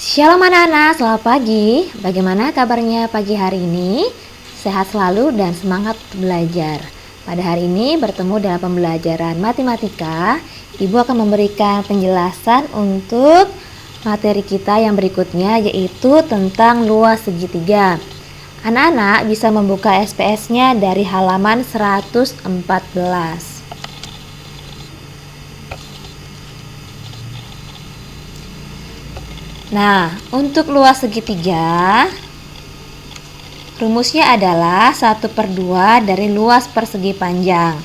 Shalom anak-anak, selamat pagi. Bagaimana kabarnya pagi hari ini? Sehat selalu dan semangat belajar. Pada hari ini bertemu dalam pembelajaran matematika. Ibu akan memberikan penjelasan untuk materi kita yang berikutnya, yaitu tentang luas segitiga. Anak-anak bisa membuka SPS-nya dari halaman 114. Nah, untuk luas segitiga, rumusnya adalah 1/2 dari luas persegi panjang.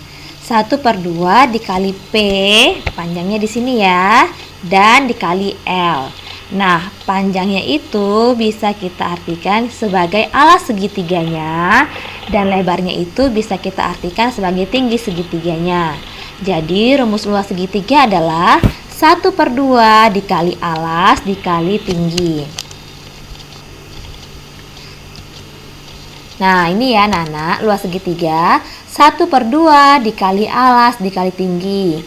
1/2 dikali P, panjangnya di sini ya, dan dikali L. Nah, panjangnya itu bisa kita artikan sebagai alas segitiganya, dan lebarnya itu bisa kita artikan sebagai tinggi segitiganya. Jadi, rumus luas segitiga adalah 1/2 dikali alas dikali tinggi. Nah, ini ya anak-anak, luas segitiga 1/2 dikali alas dikali tinggi.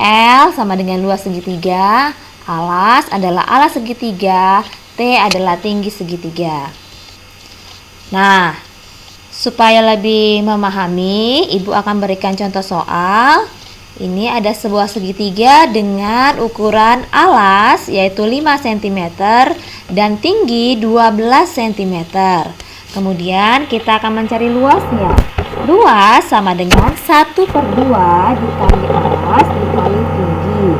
L sama dengan luas segitiga, alas adalah alas segitiga, T adalah tinggi segitiga. Nah, supaya lebih memahami, Ibu akan berikan contoh soal. Ini ada sebuah segitiga dengan ukuran alas yaitu 5 cm dan tinggi 12 cm. Kemudian kita akan mencari luasnya. Luas sama dengan 1/2 dikali alas dikali tinggi.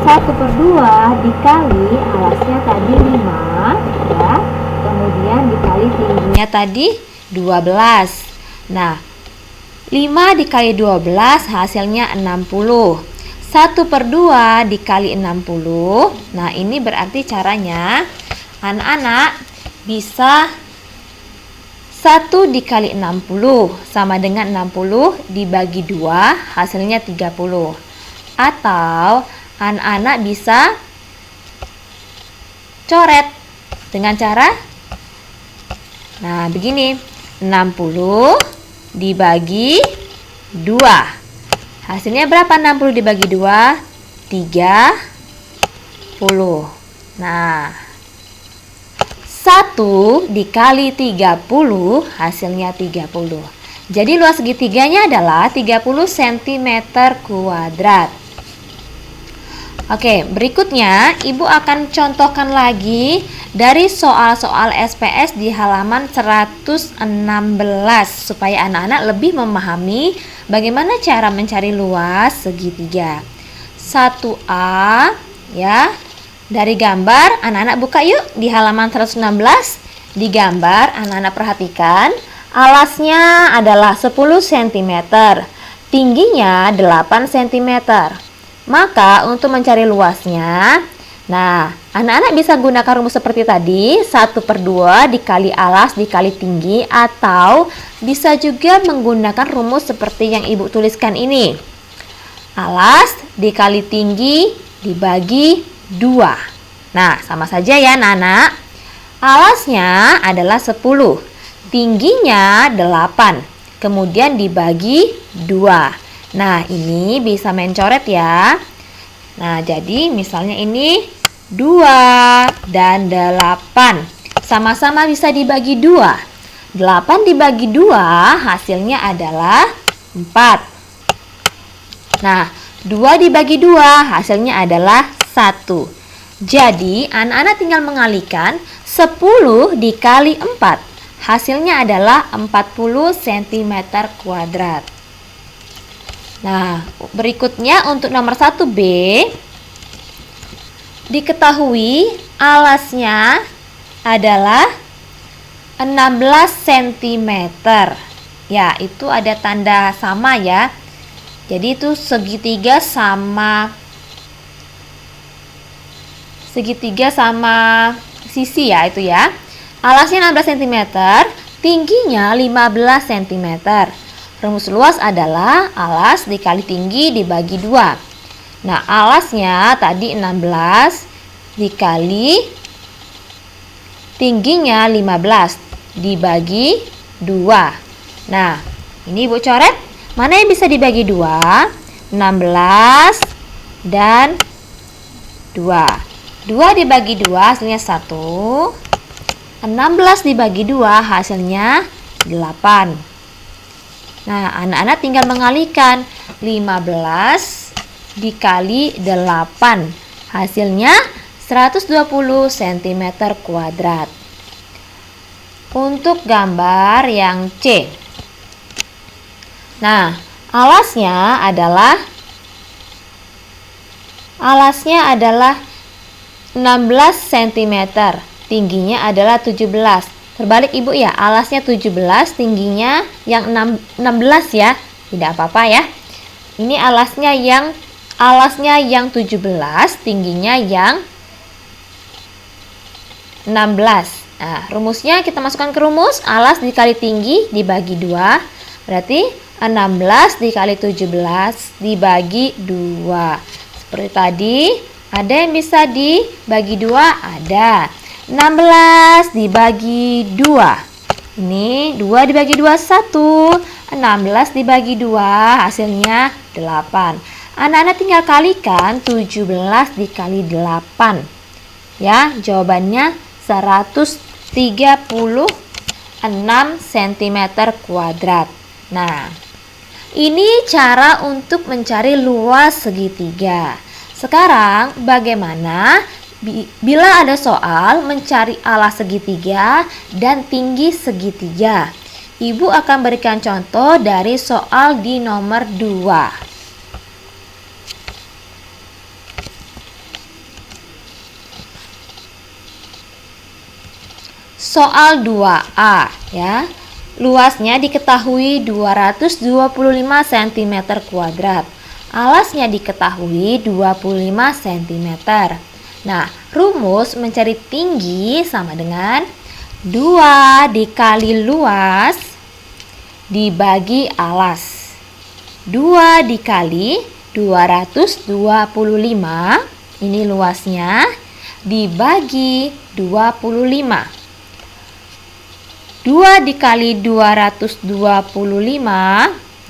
1/2 dikali alasnya tadi 5 ya. Kemudian dikali tingginya tadi 12. Nah, 5 dikali 12 hasilnya 60. 1/2 dikali 60. Nah, ini berarti caranya anak-anak bisa 1 dikali 60 sama dengan 60 dibagi 2 hasilnya 30. Atau anak-anak bisa coret dengan cara begini. 60 dibagi 2. Hasilnya berapa 60 dibagi 2? 30. Nah, 1 dikali 30 hasilnya 30. Jadi luas segitiganya adalah 30 cm kuadrat. Oke, berikutnya Ibu akan contohkan lagi dari soal-soal SPS di halaman 116 supaya anak-anak lebih memahami bagaimana cara mencari luas segitiga. 1A ya. Dari gambar anak-anak buka yuk di halaman 116. Di gambar anak-anak perhatikan alasnya adalah 10 cm, tingginya 8 cm. Maka untuk mencari luasnya, nah anak-anak bisa gunakan rumus seperti tadi, 1/2 dikali alas dikali tinggi, atau bisa juga menggunakan rumus seperti yang Ibu tuliskan ini. Alas dikali tinggi dibagi 2. Nah, sama saja ya anak-anak. Alasnya adalah 10, tingginya 8, kemudian dibagi 2. Nah, ini bisa main coret ya. Nah, jadi misalnya ini 2 dan 8. Sama-sama bisa dibagi 2. 8 dibagi 2 hasilnya adalah 4. Nah, 2 dibagi 2 hasilnya adalah 1. Jadi, anak-anak tinggal mengalikan 10 dikali 4. Hasilnya adalah 40 cm kuadrat. Nah, berikutnya untuk nomor 1B, diketahui alasnya adalah 16 cm. Ya, itu ada tanda sama ya. Jadi itu segitiga sama sisi ya itu ya. Alasnya 16 cm, tingginya 15 cm. Rumus luas adalah alas dikali tinggi dibagi 2. Nah, alasnya tadi 16 dikali tingginya 15 dibagi 2. Nah, ini Ibu coret. Mana yang bisa dibagi 2? 16 dan 2. 2 dibagi 2 hasilnya 1. 16 dibagi 2 hasilnya 8. Nah, anak-anak tinggal mengalihkan. 15 dikali 8 hasilnya 120 cm kuadrat. Untuk gambar yang C. Nah, alasnya adalah 16 cm. Tingginya adalah 17. Terbalik Ibu ya, alasnya 17, tingginya yang 16 ya. Tidak apa-apa ya. Ini alasnya yang 17, tingginya yang 16. Nah, rumusnya kita masukkan ke rumus. Alas dikali tinggi dibagi 2. Berarti 16 dikali 17 dibagi 2. Seperti tadi, ada yang bisa dibagi 2? Ada. 16 dibagi 2. Ini 2 dibagi 2, 1. 16 dibagi 2, hasilnya 8. Anak-anak tinggal kalikan 17 dikali 8. Ya, jawabannya 136 cm kuadrat. Nah, ini cara untuk mencari luas segitiga. Sekarang bagaimana bila ada soal mencari alas segitiga dan tinggi segitiga? Ibu akan berikan contoh dari soal di nomor 2. Soal 2A ya. Luasnya diketahui 225 cm kuadrat. Alasnya diketahui 25 cm. Nah, rumus mencari tinggi sama dengan 2 dikali luas dibagi alas. 2 dikali 225, ini luasnya, dibagi 25. 2 dikali 225,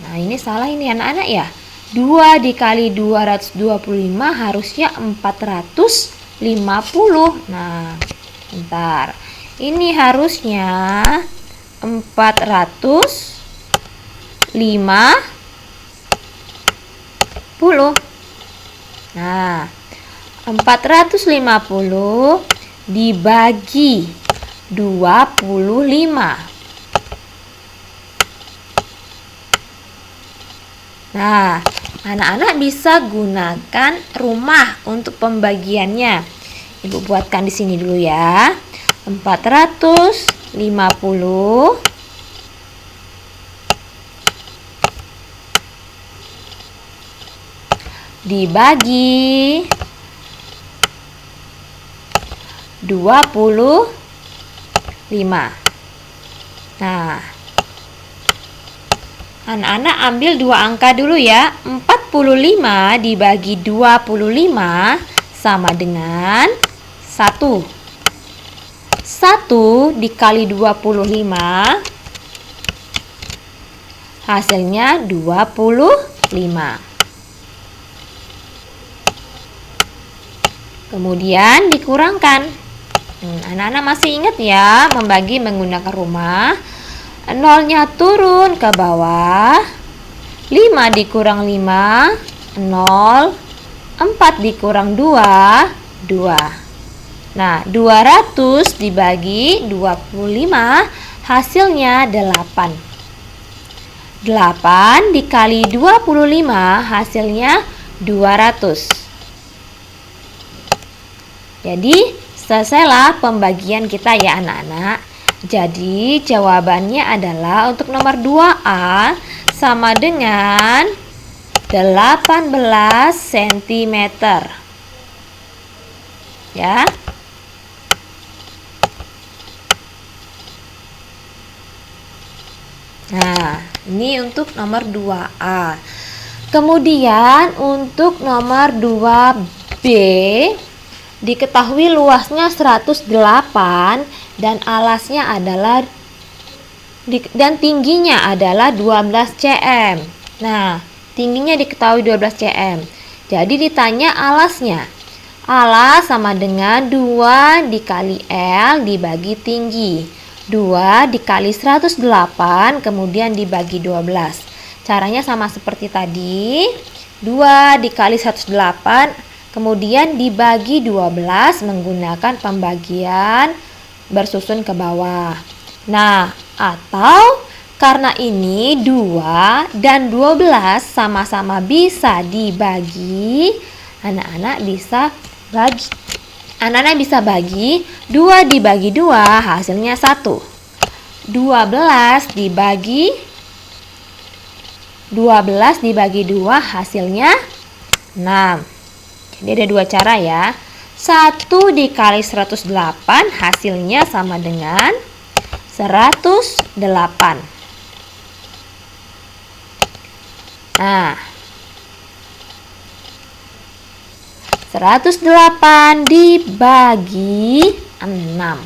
nah ini salah ini anak-anak ya. 2 dikali 225 harusnya 450. Nah, bentar. Ini harusnya 450. Nah, 450 dibagi 25. Nah, anak-anak bisa gunakan rumah untuk pembagiannya. Ibu buatkan di sini dulu ya. 450 dibagi 25. Nah, anak-anak ambil dua angka dulu ya. 45 dibagi 25 sama dengan 1. 1 dikali 25 hasilnya 25. Kemudian dikurangkan. Anak-anak masih ingat ya membagi menggunakan rumah. Nolnya turun ke bawah. 5 dikurang 5, 0. 4 dikurang 2, 2. Nah, 200 dibagi 25 hasilnya 8. 8 dikali 25 hasilnya 200. Jadi, selesailah pembagian kita ya anak-anak. Jadi jawabannya adalah untuk nomor 2A sama dengan 18 cm. Ya. Nah, ini untuk nomor 2A. Kemudian untuk nomor 2B diketahui luasnya 108 dan alasnya adalah dan tingginya adalah 12 cm. Nah, tingginya diketahui 12 cm. Jadi ditanya alasnya. Alas sama dengan 2 dikali L dibagi tinggi. 2 dikali 108 kemudian dibagi 12. Caranya sama seperti tadi. 2 dikali 108 kemudian dibagi 12 menggunakan pembagian bersusun ke bawah. Nah, atau karena ini 2 dan 12 sama-sama bisa dibagi, anak-anak bisa bagi 2 dibagi 2 hasilnya 1. 12 dibagi 2 hasilnya 6. Jadi ada 2 cara ya. 1 dikali 108 hasilnya sama dengan 108. Nah, 108 dibagi 6.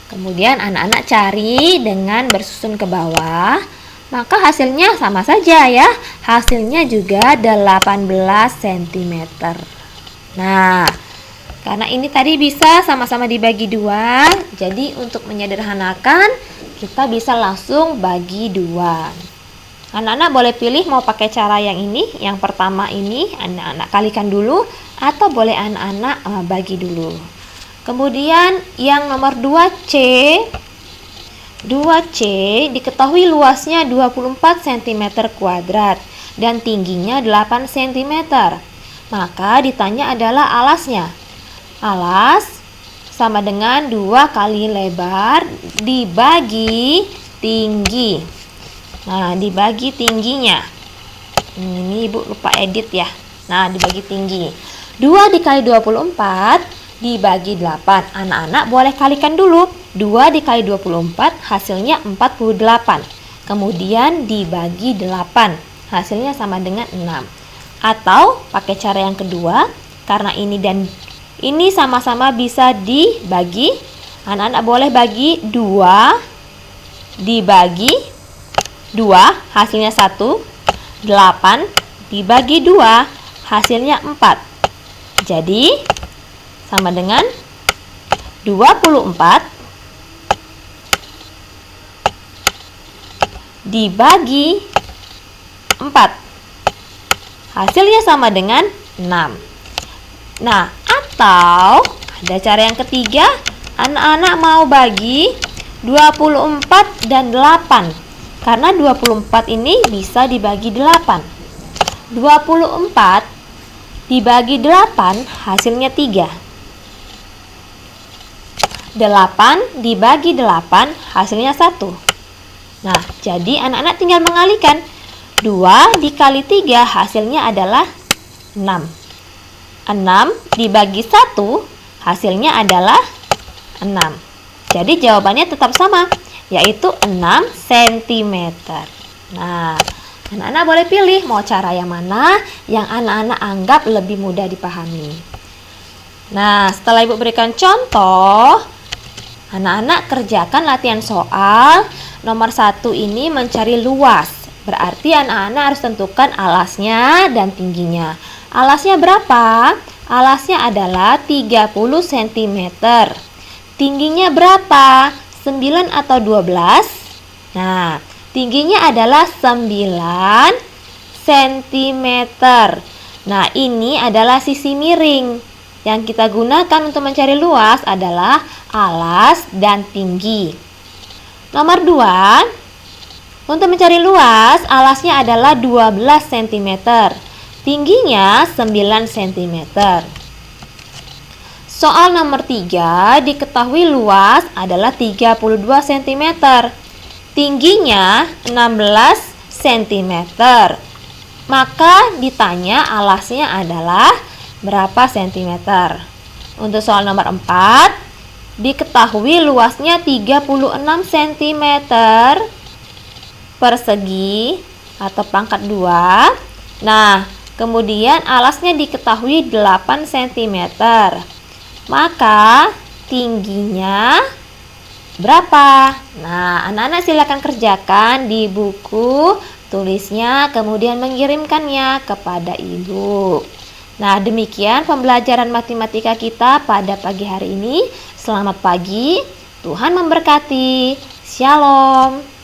Kemudian anak-anak cari dengan bersusun ke bawah, maka hasilnya sama saja ya. Hasilnya juga 18 cm. Nah, karena ini tadi bisa sama-sama dibagi 2, jadi untuk menyederhanakan kita bisa langsung bagi 2. Anak-anak boleh pilih mau pakai cara yang ini, yang pertama ini anak-anak kalikan dulu, atau boleh anak-anak bagi dulu. Kemudian yang nomor 2C diketahui luasnya 24 cm kuadrat dan tingginya 8 cm. Maka ditanya adalah alasnya. Alas sama dengan 2 kali lebar dibagi tinggi. Nah, dibagi tingginya. Ini Ibu lupa edit ya. Nah, dibagi tinggi. 2 dikali 24 dibagi 8. Anak-anak boleh kalikan dulu. 2 dikali 24 hasilnya 48. Kemudian dibagi 8. Hasilnya sama dengan 6. Atau pakai cara yang kedua, karena ini dan ini sama-sama bisa dibagi. Anak-anak boleh bagi 2 dibagi 2 hasilnya 1. 8 dibagi 2 hasilnya 4. Jadi sama dengan 24 dibagi 4. Hasilnya sama dengan 6. Nah, atau ada cara yang ketiga, anak-anak mau bagi 24 dan 8. Karena 24 ini bisa dibagi 8. 24 dibagi 8 hasilnya 3. 8 dibagi 8 hasilnya 1. Nah, jadi anak-anak tinggal mengalihkan. 2 dikali 3 hasilnya adalah 6. 6 dibagi 1 hasilnya adalah 6. Jadi jawabannya tetap sama, yaitu 6 cm. Nah, anak-anak boleh pilih mau cara yang mana yang anak-anak anggap lebih mudah dipahami. Nah, setelah Ibu berikan contoh, anak-anak kerjakan latihan soal nomor 1 ini mencari luas. Berarti anak-anak harus tentukan alasnya dan tingginya. Alasnya berapa? Alasnya adalah 30 cm. Tingginya berapa? 9 atau 12? Nah, tingginya adalah 9 cm. Nah, ini adalah sisi miring. Yang kita gunakan untuk mencari luas adalah alas dan tinggi. Nomor 2, untuk mencari luas, alasnya adalah 12 cm. Tingginya 9 cm. Soal nomor 3, diketahui luas adalah 32 cm. Tingginya 16 cm. Maka ditanya alasnya adalah berapa cm. Untuk soal nomor 4, diketahui luasnya 36 cm persegi atau pangkat 2. Nah, kemudian alasnya diketahui 8 cm. Maka tingginya berapa? Nah, anak-anak silakan kerjakan di buku tulisnya, kemudian mengirimkannya kepada Ibu. Nah, demikian pembelajaran matematika kita pada pagi hari ini. Selamat pagi, Tuhan memberkati. Shalom.